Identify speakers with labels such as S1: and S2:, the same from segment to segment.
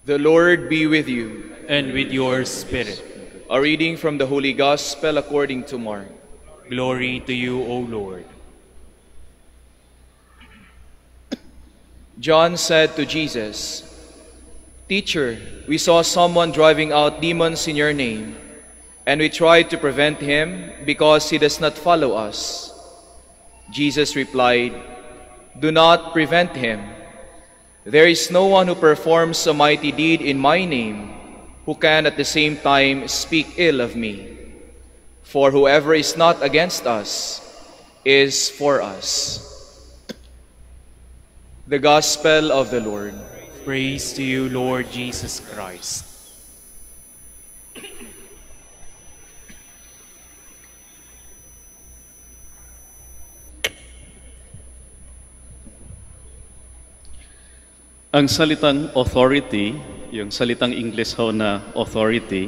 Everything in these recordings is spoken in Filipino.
S1: The Lord be with you.
S2: And with your spirit.
S1: A reading from the Holy Gospel according to Mark.
S2: Glory to you, O Lord.
S1: John said to Jesus, "Teacher, we saw someone driving out demons in your name, and we tried to prevent him because he does not follow us." Jesus replied, "Do not prevent him. There is no one who performs a mighty deed in my name who can at the same time speak ill of me. For whoever is not against us is for us." The Gospel of the Lord.
S2: Praise to you, Lord Jesus Christ.
S3: Ang salitang authority, yung salitang English ho na authority,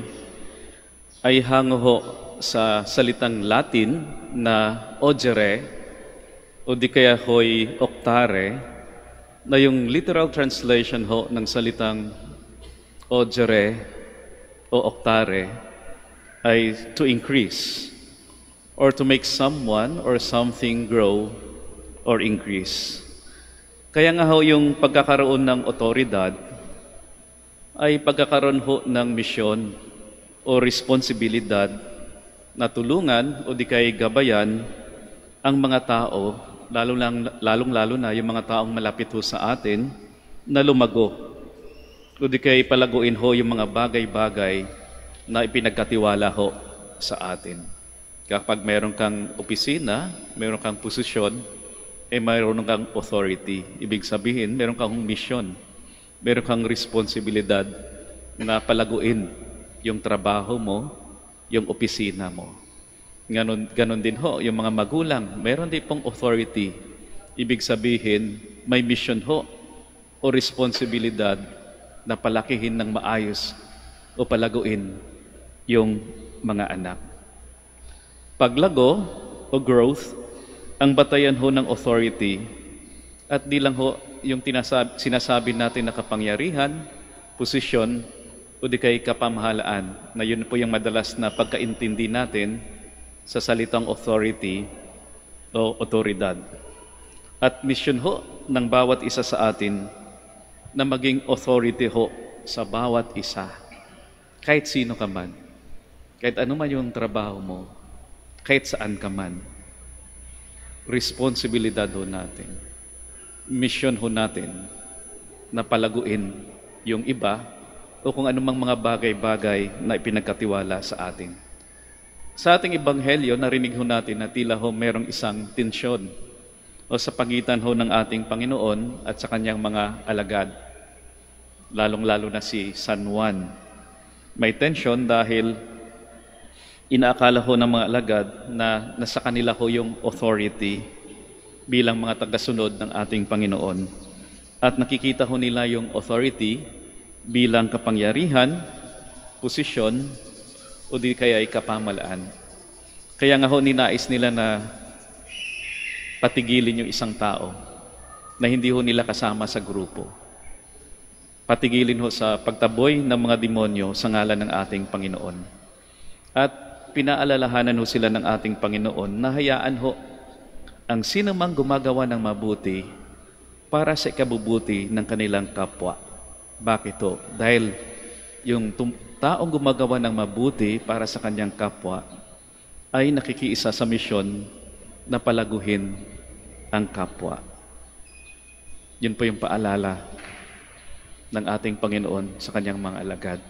S3: ay hango ho sa salitang Latin na augere o di kaya ho'y octare, na yung literal translation ho ng salitang augere o octare ay to increase or to make someone or something grow or increase. Kaya nga ho yung pagkakaroon ng otoridad ay pagkakaroon ho ng misyon o responsibilidad na tulungan o di kay gabayan ang mga tao, lalong-lalo na yung mga taong malapit ho sa atin na lumago o di kay palaguin ho yung mga bagay-bagay na ipinagkatiwala ho sa atin. Kapag meron kang opisina, meron kang posisyon, mayroon kang authority. Ibig sabihin, meron kang mission, meron kang responsibilidad na palaguin yung trabaho mo, yung opisina mo. Ganon din ho, yung mga magulang, meron din pong authority. Ibig sabihin, may mission ho o responsibilidad na palakihin ng maayos o palaguin yung mga anak. Paglago o growth, ang batayan ho ng authority at di lang ho yung sinasabi natin na kapangyarihan, posisyon o di kay kapamahalaan, na yun po yung madalas na pagkaintindi natin sa salitang authority o otoridad. At mission ho ng bawat isa sa atin na maging authority ho sa bawat isa. Kahit sino ka man, kahit ano man yung trabaho mo, kahit saan ka man, responsibilidad ho natin, mission ho natin na palaguin yung iba o kung anumang mga bagay-bagay na ipinagkatiwala sa atin. Sa ating ebanghelyo, narinig ho natin na tila ho merong isang tensyon o sa pagitan ho ng ating Panginoon at sa kanyang mga alagad, lalong-lalo na si San Juan. May tensyon dahil inaakala ho ng mga alagad na nasa kanila ho yung authority bilang mga tagasunod ng ating Panginoon. At nakikita ho nila yung authority bilang kapangyarihan, posisyon, o di kaya ay kapamalaan. Kaya nga ho ninais nila na patigilin yung isang tao na hindi ho nila kasama sa grupo. Patigilin ho sa pagtaboy ng mga demonyo sa ngalan ng ating Panginoon. At pinaalalahanan ho sila ng ating Panginoon na hayaan ho ang sinumang gumagawa ng mabuti para sa ikabubuti ng kanilang kapwa. Bakit ho? Dahil yung taong gumagawa ng mabuti para sa kanyang kapwa ay nakikiisa sa misyon na palaguhin ang kapwa. Yun po yung paalala ng ating Panginoon sa kanyang mga alagad.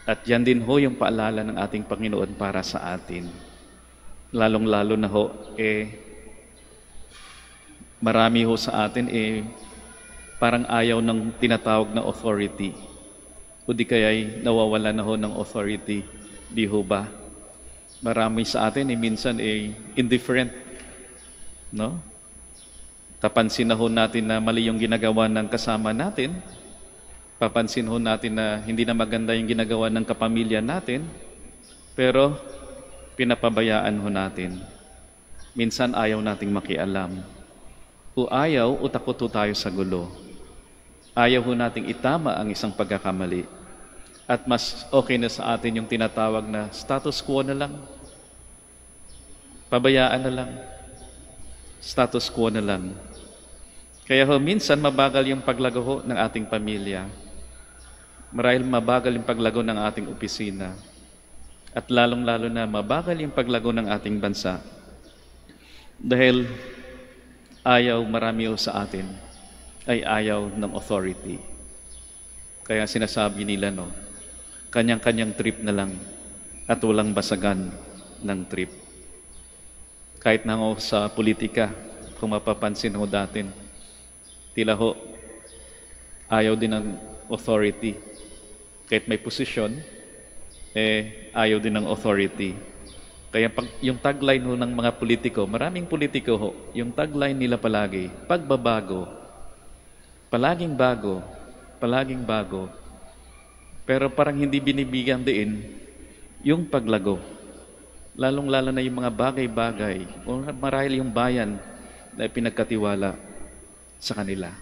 S3: At yan din ho yung paalala ng ating Panginoon para sa atin. Lalong-lalo na ho, marami ho sa atin, parang ayaw ng tinatawag na authority. O di kaya'y nawawala na ho ng authority. Di ho ba? Marami sa atin, minsan, indifferent. No? Tapansin na ho natin na mali yung ginagawa ng kasama natin. Papansin ho natin na hindi na maganda yung ginagawa ng kapamilya natin, pero pinapabayaan ho natin. Minsan ayaw nating makialam. O ayaw o takot ho tayo sa gulo. Ayaw ho nating itama ang isang pagkakamali. At mas okay na sa atin yung tinatawag na status quo na lang. Pabayaan na lang. Status quo na lang. Kaya ho, minsan mabagal yung paglago ho ng ating pamilya. Marahil mabagal yung paglago ng ating opisina. At lalong-lalo na mabagal yung paglago ng ating bansa. Dahil ayaw marami ho sa atin ay ayaw ng authority. Kaya sinasabi nila, no, kanyang-kanyang trip na lang at walang basagan ng trip. Kahit na ho sa politika, kung mapapansin ho datin, tila ho, ayaw din ng authority. Kahit may posisyon, ayaw din ng authority. Kaya yung tagline ho ng mga politiko, maraming politiko ho, yung tagline nila palagi, pagbabago, palaging bago, palaging bago. Pero parang hindi binibigyan din yung paglago. Lalong-lalo na yung mga bagay-bagay o marahil yung bayan na pinagkatiwala sa kanila.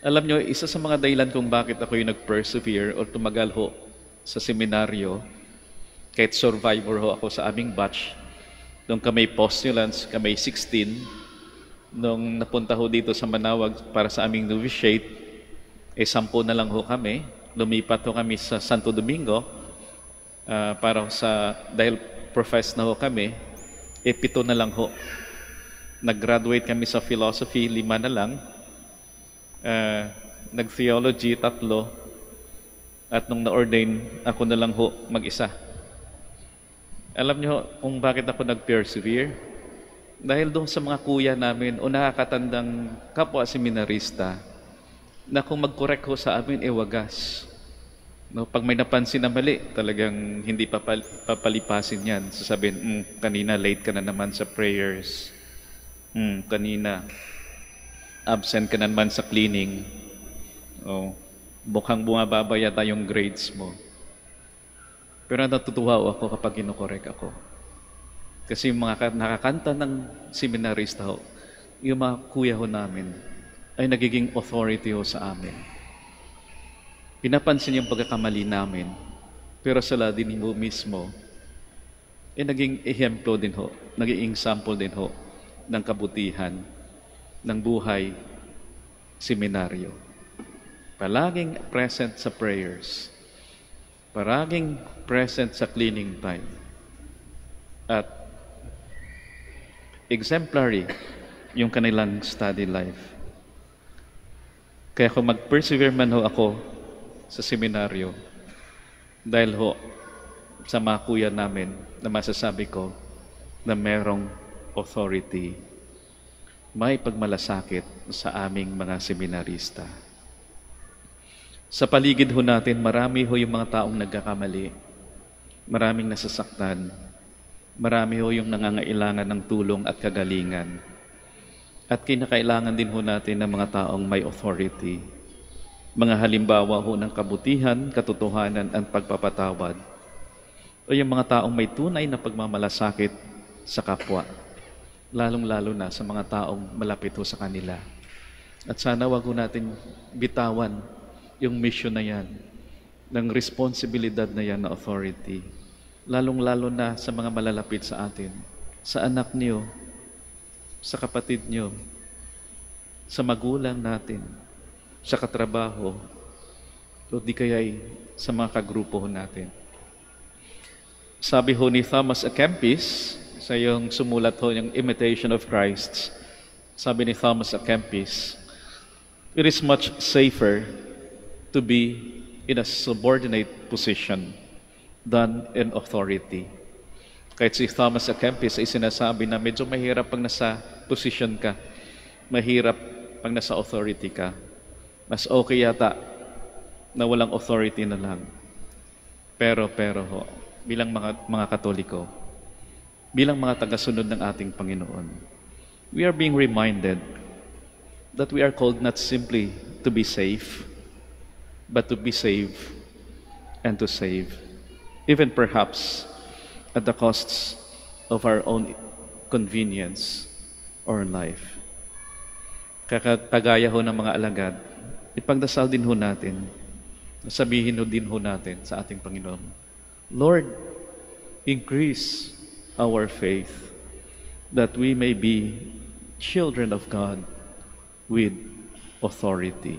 S3: Alam nyo, isa sa mga dahilan kung bakit ako yung nag-persevere o tumagal ho sa seminaryo, kahit survivor ho ako sa aming batch, nung kami postulants, kami 16, nung napunta ho dito sa Manawag para sa aming novitiate, 10 na lang ho kami. Lumipat ho kami sa Santo Domingo, dahil profess na ho kami, 7 na lang ho. Nag-graduate kami sa philosophy, 5 na lang. Nag-theology, 3. At nung na-ordain, ako na lang ho mag-isa. Alam niyo kung bakit ako nag-persevere? Dahil doon sa mga kuya namin o nakakatandang kapwa seminarista na kung mag-correct ho sa amin, wagas. No, pag may napansin na mali, talagang hindi papalipasin yan. Sasabihin, kanina late ka na naman sa prayers. Kanina absent ka na naman sa cleaning. Mukhang bumababa yata yung grades mo. Pero natutuwa ako kapag kinokorek ako. Kasi yung mga nakakanta ng seminarista ho, yung mga kuya ho namin, ay nagiging authority ho sa amin. Pinapansin yung pagkakamali namin, pero sila din mo mismo, naging ehemplo din ho, naging example din ho ng kabutihan ng buhay seminaryo. Palaging present sa prayers, palaging present sa cleaning time, at exemplary yung kanilang study life. Kaya kung mag-persevere man ho ako sa seminaryo, dahil ho sa mga kuya namin na masasabi ko na merong authority, may pagmalasakit sa aming mga seminarista. Sa paligid ho natin, marami ho yung mga taong nagkakamali, maraming nasasaktan, marami ho yung nangangailangan ng tulong at kagalingan. At kinakailangan din ho natin ng mga taong may authority. Mga halimbawa ho ng kabutihan, katotohanan, at pagpapatawad. O yung mga taong may tunay na pagmamalasakit sa kapwa. Lalong-lalo na sa mga taong malapit ho sa kanila. At sana wag ho natin bitawan yung mission na yan, ng responsibilidad na yan na authority. Lalong-lalo na sa mga malalapit sa atin, sa anak niyo, sa kapatid niyo, sa magulang natin, sa katrabaho, o di kaya'y sa mga kagrupo natin. Sabi ho ni Thomas A. Kempis, sa yung sumulat ho yung Imitation of Christ, sabi ni Thomas A. Kempis, it is much safer to be in a subordinate position than in authority. Kahit si Thomas A. Kempis ay sinasabi na medyo mahirap pag nasa position ka, mahirap pag nasa authority ka. Mas okay yata na walang authority na lang. Pero ho, bilang mga Katoliko, bilang mga tagasunod ng ating Panginoon, we are being reminded that we are called not simply to be safe, but to be saved and to save, even perhaps at the costs of our own convenience or life. Kagaya ho ng mga alagad, ipagdasal din ho natin, sabihin ho din ho natin sa ating Panginoon, Lord, increase our faith that we may be children of God with authority.